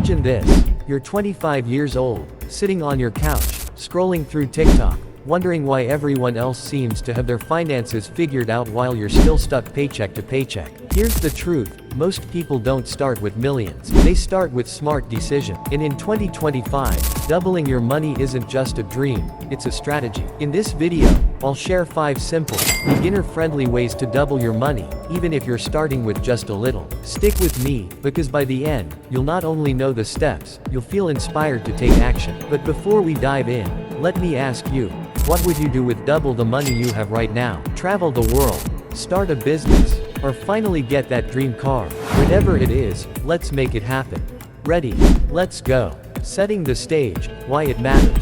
Imagine this. You're 25 years old, sitting on your couch, scrolling through TikTok, wondering why everyone else seems to have their finances figured out while you're still stuck paycheck to paycheck. Here's the truth. Most people don't start with millions. They start with smart decisions. And in 2025, doubling your money isn't just a dream, it's a strategy. In this video, I'll share 5 simple, beginner-friendly ways to double your money, even if you're starting with just a little. Stick with me, because by the end, you'll not only know the steps, you'll feel inspired to take action. But before we dive in, let me ask you, what would you do with double the money you have right now? Travel the world, start a business, or finally get that dream car? Whatever it is, let's make it happen. Ready? Let's go. Setting the stage, why it matters.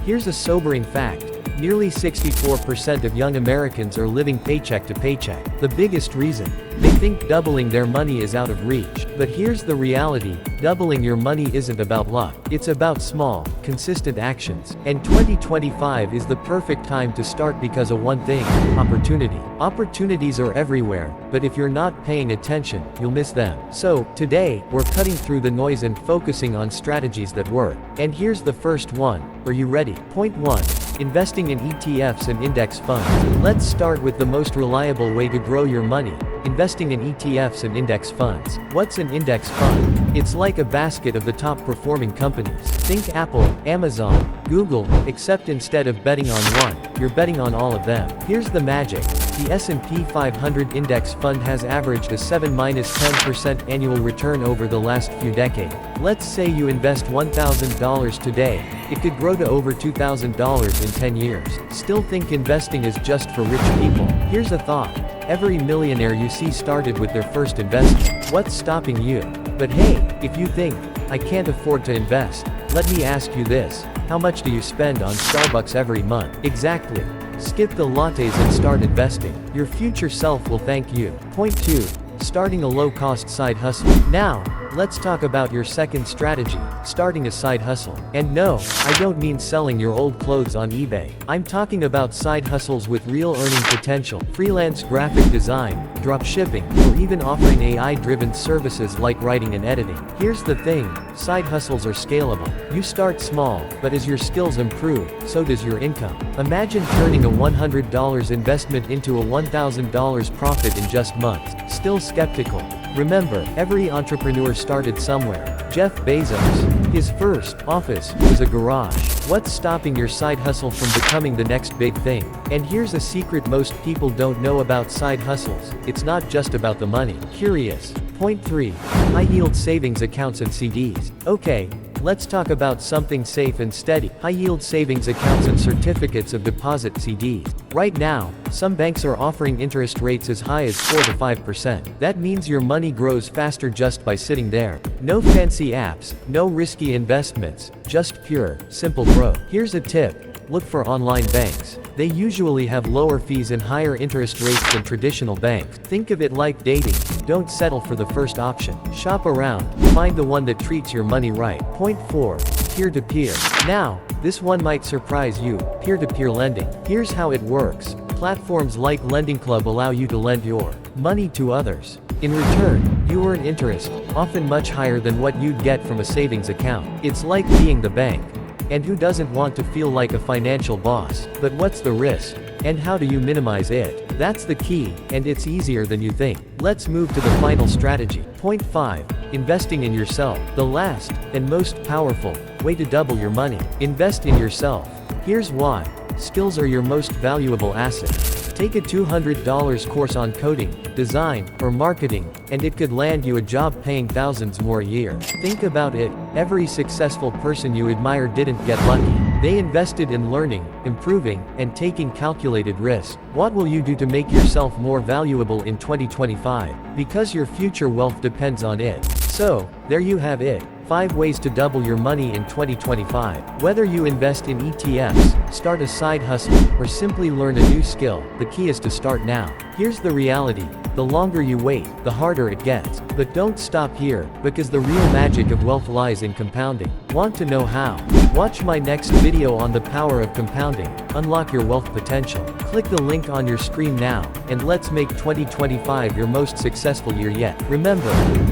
Here's a sobering fact. Nearly 64% of young Americans are living paycheck to paycheck. The biggest reason? They think doubling their money is out of reach. But here's the reality, doubling your money isn't about luck. It's about small, consistent actions. And 2025 is the perfect time to start because of one thing, opportunity. Opportunities are everywhere, but if you're not paying attention, you'll miss them. So, today, we're cutting through the noise and focusing on strategies that work. And here's the first one. Are you ready? Point 1. Investing in ETFs and index funds. Let's start with the most reliable way to grow your money, investing in ETFs and index funds. What's an index fund? It's like a basket of the top performing companies. Think Apple, Amazon, Google, except instead of betting on one, you're betting on all of them. Here's the magic. The S&P 500 index fund has averaged a 7–10% annual return over the last few decades. Let's say you invest $1,000 today. It could grow to over $2,000 in 10 years. Still think investing is just for rich people? Here's a thought. Every millionaire you see started with their first investment. What's stopping you? But hey, if you think, I can't afford to invest, let me ask you this. How much do you spend on Starbucks every month? Exactly. Skip the lattes and start investing. Your future self will thank you. Point 2. Starting a low-cost side hustle. Now, let's talk about your second strategy, starting a side hustle. And no, I don't mean selling your old clothes on eBay. I'm talking about side hustles with real earning potential, freelance graphic design, drop shipping, or even offering AI-driven services like writing and editing. Here's the thing, side hustles are scalable. You start small, but as your skills improve, so does your income. Imagine turning a $100 investment into a $1,000 profit in just months. Still skeptical? Remember, every entrepreneur started somewhere. Jeff Bezos, his first office was a garage. What's stopping your side hustle from becoming the next big thing? And here's a secret most people don't know about side hustles. It's not just about the money. Curious. Point 3. High-yield savings accounts and CDs. Okay, let's talk about something safe and steady. High-yield savings accounts and certificates of deposit CDs. Right now, some banks are offering interest rates as high as 4 to 5%. That means your money grows faster just by sitting there. No fancy apps, no risky investments, just pure, simple growth. Here's a tip. Look for online banks. They usually have lower fees and higher interest rates than traditional banks. Think of it like dating. Don't settle for the first option. Shop around, find the one that treats your money right. Point 4. Peer-to-peer. Now, this one might surprise you. Peer-to-peer lending. Here's how it works. Platforms like Lending Club allow you to lend your money to others. In return, you earn interest, often much higher than what you'd get from a savings account. It's like being the bank. And who doesn't want to feel like a financial boss? But what's the risk? And how do you minimize it? That's the key, and it's easier than you think. Let's move to the final strategy. Point 5. Investing in yourself. The last, and most powerful, way to double your money. Invest in yourself. Here's why. Skills are your most valuable asset. Take a $200 course on coding, design, or marketing, and it could land you a job paying thousands more a year. Think about it, every successful person you admire didn't get lucky. They invested in learning, improving, and taking calculated risks. What will you do to make yourself more valuable in 2025? Because your future wealth depends on it. So, there you have it. 5 ways to double your money in 2025. Whether you invest in ETFs, start a side hustle, or simply learn a new skill, the key is to start now. Here's the reality. The longer you wait, the harder it gets. But don't stop here, because the real magic of wealth lies in compounding. Want to know how? Watch my next video on the power of compounding. Unlock your wealth potential. Click the link on your screen now, and let's make 2025 your most successful year yet. Remember,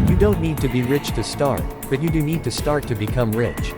you don't need to be rich to start, but you do need to start to become rich.